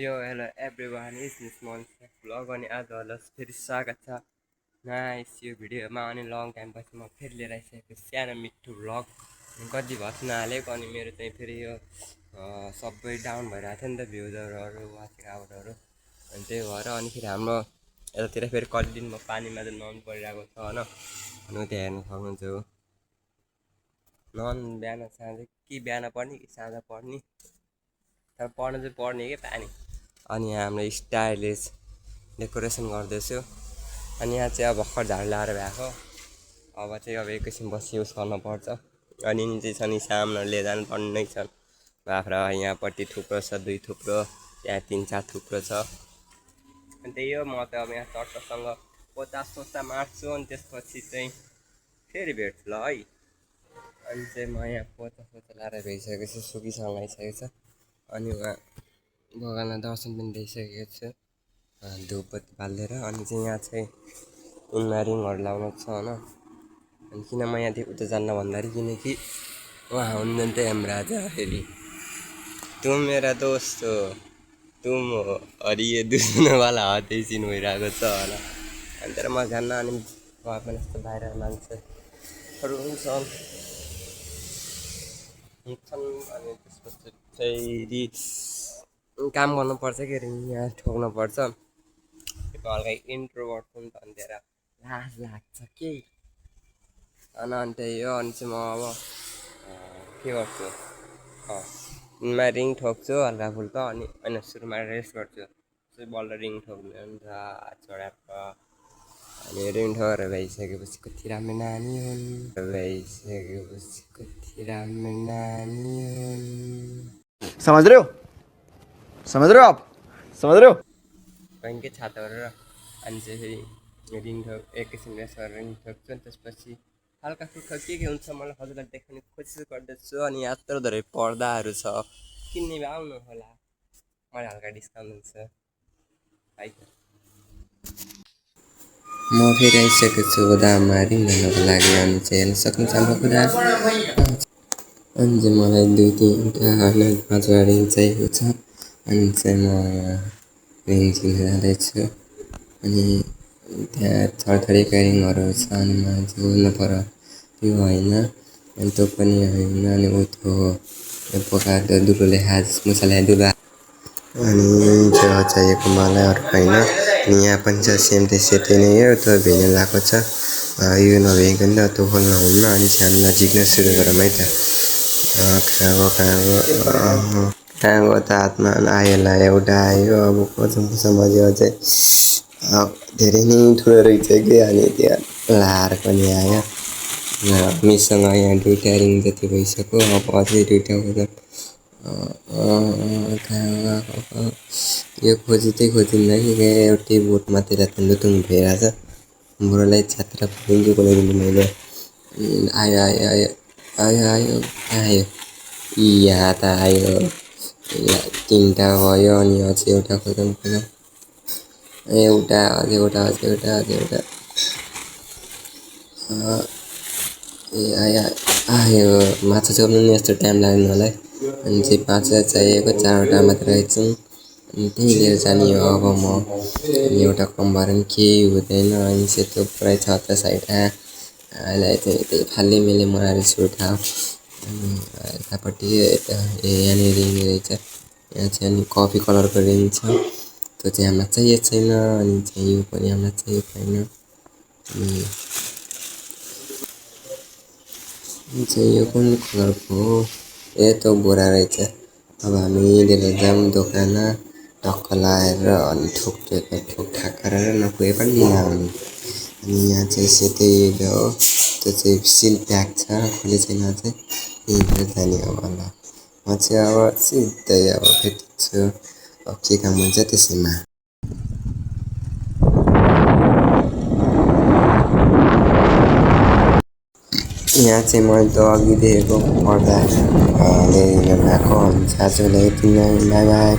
यो hello everyone is miss मोन्स vlog अनि आज होला फेरि स्वागत छ नाइस यो भिडियोमा। अनि लङ टाइम पछि म फेरि लिएर आइसकेको सानो मिठो भ्लग। कति भएको नहालेको अनि मेरो चाहिँ फेरि यो सबै डाउन भइरहेको थियो नि त भ्युजरहरू वाचिङ आउटहरू। अनि त्यही भएर अनि फेरि हाम्रो यतातिर फेरि कति दिनमा पानीमा चाहिँ नुहाउनु परिरहेको छ होइन। अनि त्यहाँ हेर्नु सक्नुहुन्छ हो नुहाउनु बिहान साँझ कि बिहान पर्ने कि साँझ पर्ने, तर पढ्नु चाहिँ पढ्ने क्या पानी। अनि यहाँ हाम्रो स्टाइलिस डेकोरेसन गर्दैछु। अनि यहाँ चाहिँ अब भर्खर झाडु लाएर भएको, अब चाहिँ अब एकैछिन बसी युज गर्नुपर्छ। अनि चाहिँ छ नि सामानहरू लिएर जानु पर्ने छन् बाख्रा। यहाँपट्टि थुप्रो छ, 2 थुप्रो, त्यहाँ 3-4 थुप्रो छ। अनि त्यही हो, म त अब यहाँ चट्टसँग पोचा मार्छु अनि त्यसपछि चाहिँ फेरि भेट्छु ल है। अनि चाहिँ म यहाँ पोचा लाएर भइसकेको छु, सुकिसँग आइसकेको छ। अनि उहाँ भगवान्लाई दर्शन पनि दिइसकेको छु धुपबत्ती बालेर। अनि चाहिँ यहाँ चाहिँ उनमा रिङहरू लाउनु छ होइन। अनि किन म यहाँदेखि उता जान्न भन्दाखेरि किनकि उहाँ हुनुहुन्छ हेमराजा। फेरि तुम मेरा दोस्त हो, तुम हो अरे ये दुस्नोवाला हातै सिन भइरहेको छ होला। अनि तर म जान्न। अनि उहाँ पनि यस्तो बाहिर मान्छेहरू हुन्छन्। अनि त्यसपछि फेरि काम गर्नुपर्छ कि यहाँ ठोक्नुपर्छ। हल्का इन्ट्रोभर्ट पनि त अनि त्यहाँ लाज लाग्छ के। अनि त्यही हो। अनि चाहिँ म अब के गर्छु, रिङ ठोक्छु हल्का फुल्का। अनि सुरुमा रेस्ट गर्छु, बल्ल रिङ ठोक्नु हुन्छ चढाएको। अनि रिङ ठोकेर भइसकेपछि कति राम्रो नानी हुन्, भइसकेपछि कति राम्रो नानी हुन्। समझ रहे हो आप समझ रहे हो। बैङ्कै छाता गरेर अनि चाहिँ फेरि रिङ ठोक एकैछिन रेस्ट गरेर रिङ ठोक्छु। अनि त्यसपछि हल्का फुल्का के हुन्छ मलाई हजुरलाई देखाउने कोसिस गर्दैछु। अनि यत्रो धेरै पर्दाहरू छ, किन्ने भए आउनु होला, मलाई हल्का डिस्काउन्ट हुन्छ है त। म फेरि आइसकेको छु दाममा रिङ गर्नको लागि। अनि चाहिँ हेर्न सक्नुहुन्छ हाम्रो कुरा। अनि चाहिँ मलाई 2-3टा होइन 5वटा रिङ चाहिएको छ। अनि चाहिँ म रिङ किन्न जाँदैछु। अनि त्यहाँ थरथरीका रिङहरू छ। अनि मलाई चाहिँ बोल्नु पर्यो त्यो होइन, अनि त्यो पनि होइन, अनि उतो पकाएको दुलोले मुसाले दुलो। अनि जो चाहिएको मलाई अर्को होइन। अनि यहाँ पनि छ सेम त्यस्तै नै हो, त्यो भेल्यु लगाएको छ। यो नभेइकन त त्यो खोल्न हुन्न। अनि चाहिँ हामी नजिक्न सुरु गरौँ है त। कहाँ गयो त हातमा आयोला एउटा आयो। अब कसम बज्यो अझै धेरै नै ठुलो रहेछ कि। अनि त्यहाँ लाएर पनि आयो। मिससँग यहाँ 2टा रिङ जति भइसक्यो, अब अझै 2टा खोज्दा यो खोजिँदा कि एउटै बोटमा त्यसलाई लुतुङ भइरहेछ। बुढोलाई छात्र पुगिन्छु बनाइदिनु मैले। आयो आयो आयो आयो आयो आयो यहाँ त आयो। 3टा भयो। अनि अझै एउटा खोजौँ एउटा अझै एउटा आयो आयो। माछा छोप्नु नि यस्तो टाइम लाग्नु होला है। अनि चाहिँ 5वटा चाहिएको, 4वटा मात्र रहेछन्। अनि त्यही लिएर जाने हो अब म। अनि एउटा कम भएर पनि केही हुँदैन। अनि चाहिँ त्यो पुरै छ त साइड अहिले चाहिँ त्यही फाल्ने मेले मनाएर छुट्टा। अनि यतापट्टि यहाँनिर रिङ रहेछ। यहाँ चाहिँ अनि कफी कलरको रिङ छ, त्यो चाहिँ हामीलाई चाहिएको छैन। अनि चाहिँ यो पनि हामीलाई चाहिएको छैन। अनि चाहिँ यो कुन कलरको हो, त्यो बोरा रहेछ। अब हामी लिएर जाऊँ दोकान टक्क लाएर अनि ठोक ठाक गरेर नपुगे पनि नआउने। अनि यहाँ चाहिँ सेतै हो, त्यो चाहिँ सिल प्याक छ, खोले छैन चाहिँ यहीँनिर जाने हो होला। म चाहिँ अब सिधै अब भेट्छु, अब के काम हुन्छ त्यसैमा। यहाँ चाहिँ मैले त अघि देखेको पर्दा लिएर गएको। हुन्छ आजलाई यति नै, बाई बाई।